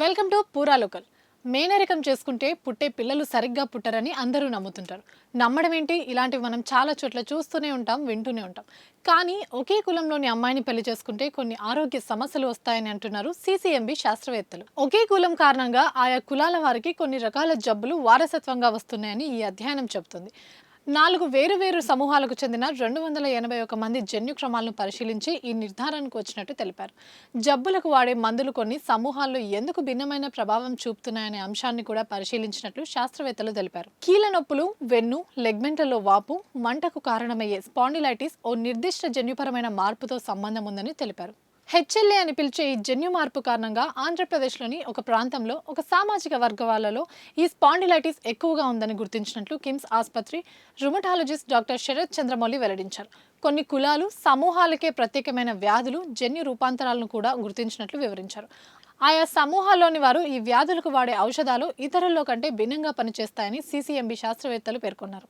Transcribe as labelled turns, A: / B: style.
A: Welcome to పూరా local. మేనరికం చేసుకుంటే పుట్టే పిల్లలు సరిగ్గా పుట్టరని అందరూ నమ్ముతుంటారు. నమ్మడం ఏంటి, ఇలాంటివి మనం చాలా చోట్ల చూస్తూనే ఉంటాం, వింటూనే ఉంటాం. కానీ ఒకే కులంలోని అమ్మాయిని పెళ్లి చేసుకుంటే కొన్ని ఆరోగ్య సమస్యలు వస్తాయని అంటున్నారు సిసిఎంబి శాస్త్రవేత్తలు. ఒకే కులం కారణంగా ఆయా కులాల వారికి కొన్ని రకాల జబ్బులు వారసత్వంగా వస్తున్నాయని ఈ అధ్యయనం చెబుతుంది. 4 వేరు సమూహాలకు చెందిన 281 మంది జన్యు క్రమాలను పరిశీలించి ఈ నిర్ధారణకు వచ్చినట్టు తెలిపారు. జబ్బులకు వాడే మందులు కొన్ని సమూహాల్లో ఎందుకు భిన్నమైన ప్రభావం చూపుతున్నాయనే అంశాన్ని కూడా పరిశీలించినట్లు శాస్త్రవేత్తలు తెలిపారు. కీళ్ళ నొప్పులు, వెన్ను, లెగ్మెంట్లలో వాపు, మంటకు కారణమయ్యే స్పాండిలైటిస్ ఓ నిర్దిష్ట జన్యుపరమైన మార్పుతో సంబంధం ఉందని తెలిపారు. హెచ్ఎల్ఏ అని పిలిచే ఈ జన్యు మార్పు కారణంగా ఆంధ్రప్రదేశ్లోని ఒక ప్రాంతంలో ఒక సామాజిక వర్గాలలో ఈ స్పాండిలైటిస్ ఎక్కువగా ఉందని గుర్తించినట్లు కిమ్స్ ఆసుపత్రి రుమటాలజిస్ట్ డాక్టర్ శరత్ చంద్రమౌళి వెల్లడించారు. కొన్ని కులాలు, సమూహాలకే ప్రత్యేకమైన వ్యాధులు, జన్యు రూపాంతరాలను కూడా గుర్తించినట్లు వివరించారు. ఆయా సమూహాల్లోని వారు ఈ వ్యాధులకు వాడే ఔషధాలు ఇతరుల్లో కంటే భిన్నంగా పనిచేస్తాయని సిసిఎంబి శాస్త్రవేత్తలు పేర్కొన్నారు.